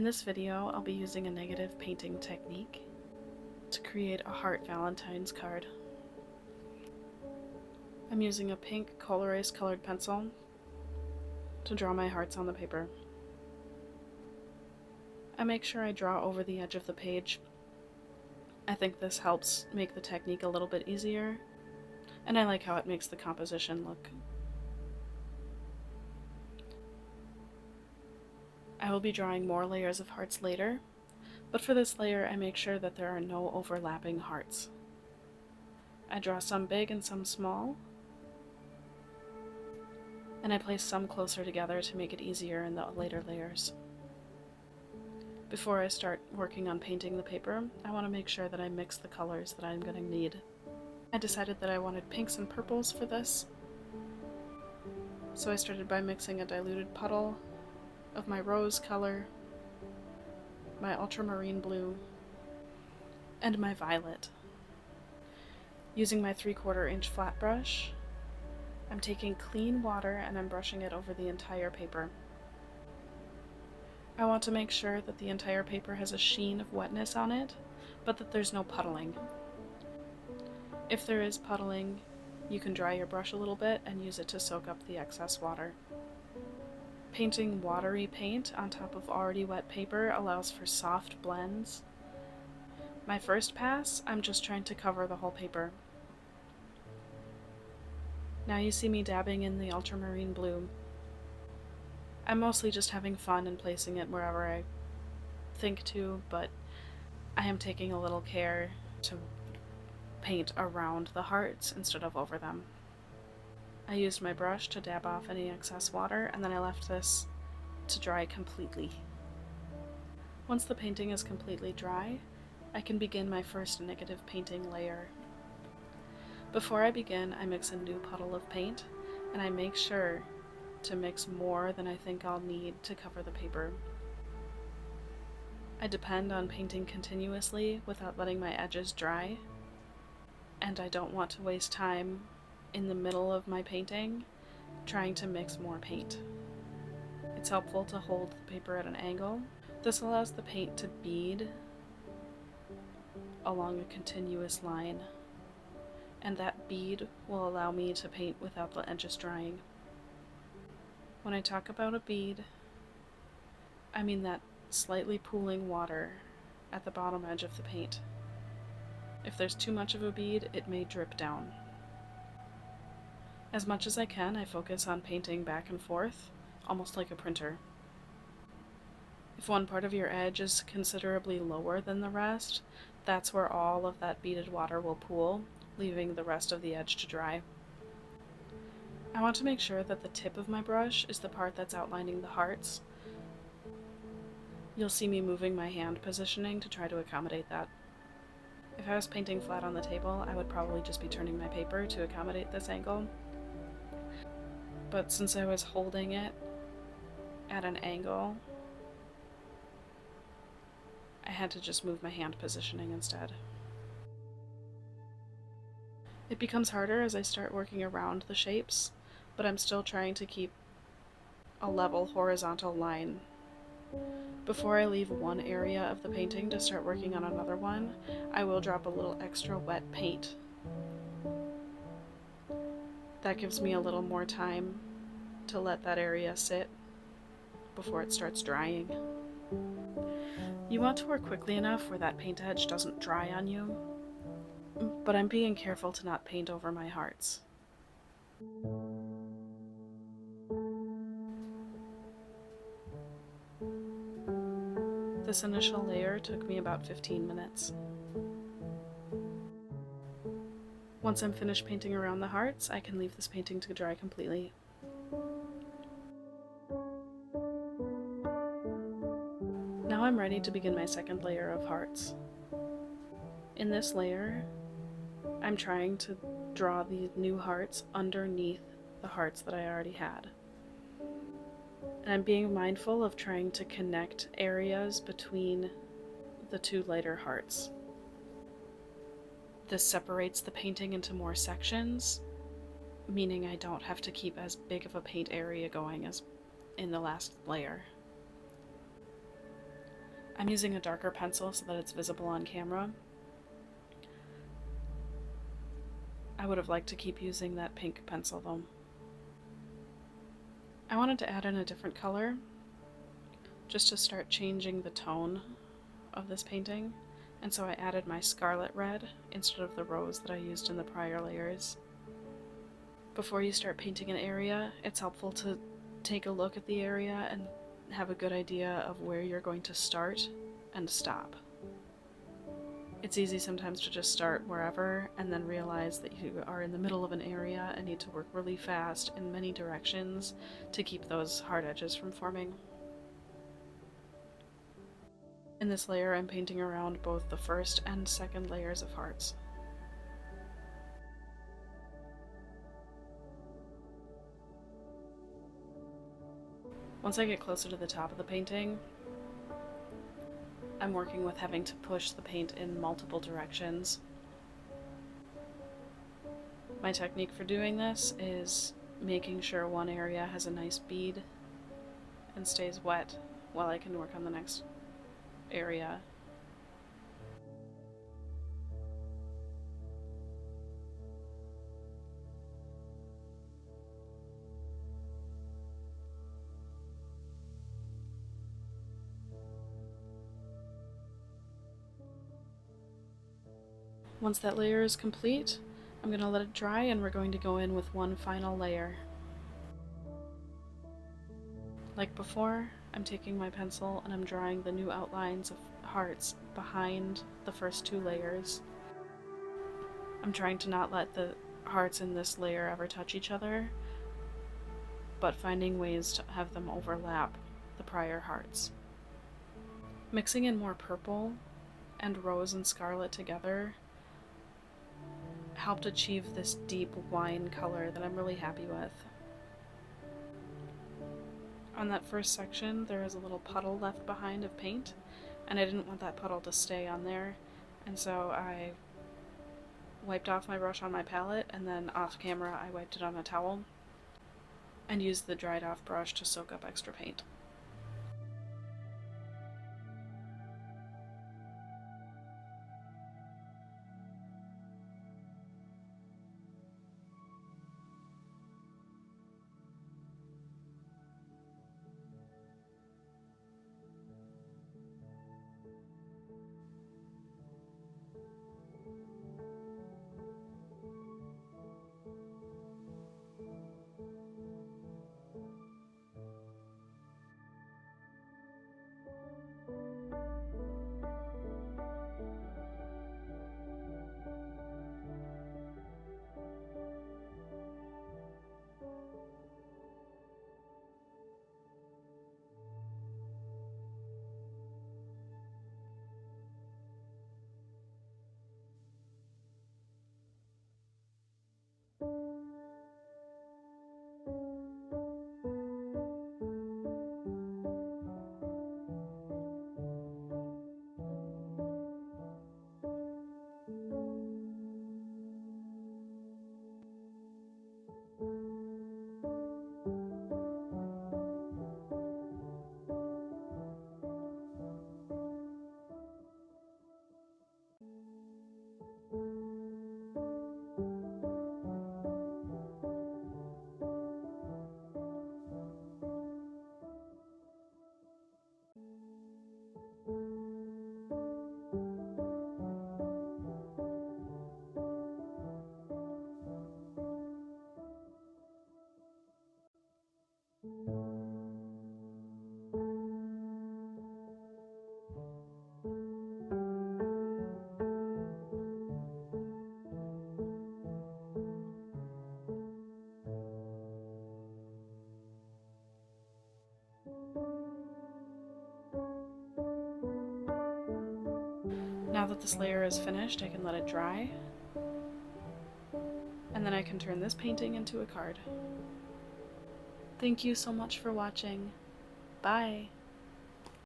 In this video, I'll be using a negative painting technique to create a heart Valentine's card. I'm using a pink Coal Erase colored pencil to draw my hearts on the paper. I make sure I draw over the edge of the page. I think this helps make the technique a little bit easier, and I like how it makes the composition look. I will be drawing more layers of hearts later, but for this layer I make sure that there are no overlapping hearts. I draw some big and some small, and I place some closer together to make it easier in the later layers. Before I start working on painting the paper, I want to make sure that I mix the colors that I'm going to need. I decided that I wanted pinks and purples for this, so I started by mixing a diluted puddle of my rose color, my ultramarine blue, and my violet. Using my 3/4 inch flat brush, I'm taking clean water and I'm brushing it over the entire paper. I want to make sure that the entire paper has a sheen of wetness on it, but that there's no puddling. If there is puddling, you can dry your brush a little bit and use it to soak up the excess water. Painting watery paint on top of already wet paper allows for soft blends. My first pass, I'm just trying to cover the whole paper. Now you see me dabbing in the ultramarine blue. I'm mostly just having fun and placing it wherever I think to, but I am taking a little care to paint around the hearts instead of over them. I used my brush to dab off any excess water, and then I left this to dry completely. Once the painting is completely dry, I can begin my first negative painting layer. Before I begin, I mix a new puddle of paint, and I make sure to mix more than I think I'll need to cover the paper. I depend on painting continuously without letting my edges dry, and I don't want to waste time in the middle of my painting trying to mix more paint. It's helpful to hold the paper at an angle. This allows the paint to bead along a continuous line, and that bead will allow me to paint without the edges drying. When I talk about a bead, I mean that slightly pooling water at the bottom edge of the paint. If there's too much of a bead, it may drip down. As much as I can, I focus on painting back and forth, almost like a printer. If one part of your edge is considerably lower than the rest, that's where all of that beaded water will pool, leaving the rest of the edge to dry. I want to make sure that the tip of my brush is the part that's outlining the hearts. You'll see me moving my hand positioning to try to accommodate that. If I was painting flat on the table, I would probably just be turning my paper to accommodate this angle. But since I was holding it at an angle, I had to just move my hand positioning instead. It becomes harder as I start working around the shapes, but I'm still trying to keep a level horizontal line. Before I leave one area of the painting to start working on another one, I will drop a little extra wet paint. That gives me a little more time to let that area sit before it starts drying. You want to work quickly enough where that paint edge doesn't dry on you, but I'm being careful to not paint over my hearts. This initial layer took me about 15 minutes. Once I'm finished painting around the hearts, I can leave this painting to dry completely. Now I'm ready to begin my second layer of hearts. In this layer, I'm trying to draw the new hearts underneath the hearts that I already had. And I'm being mindful of trying to connect areas between the two lighter hearts. This separates the painting into more sections, meaning I don't have to keep as big of a paint area going as in the last layer. I'm using a darker pencil so that it's visible on camera. I would have liked to keep using that pink pencil though. I wanted to add in a different color just to start changing the tone of this painting, and so I added my scarlet red instead of the rose that I used in the prior layers. Before you start painting an area, it's helpful to take a look at the area and have a good idea of where you're going to start and stop. It's easy sometimes to just start wherever and then realize that you are in the middle of an area and need to work really fast in many directions to keep those hard edges from forming. In this layer, I'm painting around both the first and second layers of hearts. Once I get closer to the top of the painting, I'm working with having to push the paint in multiple directions. My technique for doing this is making sure one area has a nice bead and stays wet while I can work on the next area. Once that layer is complete, I'm going to let it dry and we're going to go in with one final layer. Like before, I'm taking my pencil and I'm drawing the new outlines of hearts behind the first two layers. I'm trying to not let the hearts in this layer ever touch each other, but finding ways to have them overlap the prior hearts. Mixing in more purple and rose and scarlet together helped achieve this deep wine color that I'm really happy with. On that first section, there is a little puddle left behind of paint, and I didn't want that puddle to stay on there, and so I wiped off my brush on my palette, and then off camera I wiped it on a towel and used the dried off brush to soak up extra paint. Now that this layer is finished, I can let it dry, and then I can turn this painting into a card. Thank you so much for watching. Bye!